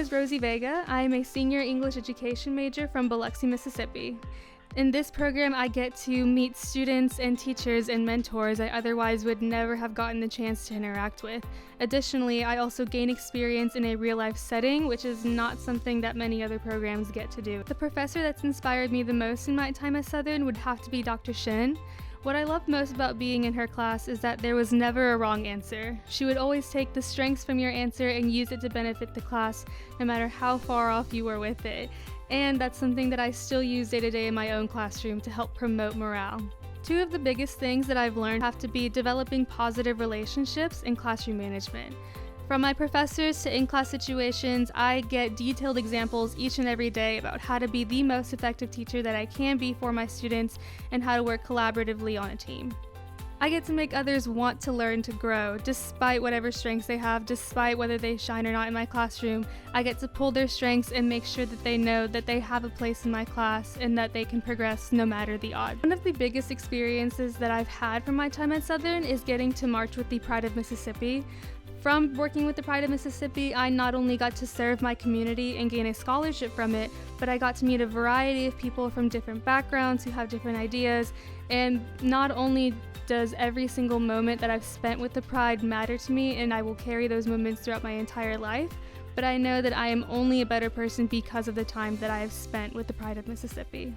is Rosy Vega. I am a senior English education major from Biloxi, Mississippi. In this program, I get to meet students and teachers and mentors I otherwise would never have gotten the chance to interact with. Additionally, I also gain experience in a real-life setting, which is not something that many other programs get to do. The professor that's inspired me the most in my time at Southern would have to be Dr. Shin. What I loved most about being in her class is that there was never a wrong answer. She would always take the strengths from your answer and use it to benefit the class, no matter how far off you were with it. And that's something that I still use day to day in my own classroom to help promote morale. Two of the biggest things that I've learned have to be developing positive relationships and classroom management. From my professors to in-class situations, I get detailed examples each and every day about how to be the most effective teacher that I can be for my students and how to work collaboratively on a team. I get to make others want to learn to grow, despite whatever strengths they have, despite whether they shine or not in my classroom. I get to pull their strengths and make sure that they know that they have a place in my class and that they can progress no matter the odds. One of the biggest experiences that I've had from my time at Southern is getting to march with the Pride of Mississippi. From working with the Pride of Mississippi, I not only got to serve my community and gain a scholarship from it, but I got to meet a variety of people from different backgrounds who have different ideas. And not only does every single moment that I've spent with the Pride matter to me, and I will carry those moments throughout my entire life, but I know that I am only a better person because of the time that I have spent with the Pride of Mississippi.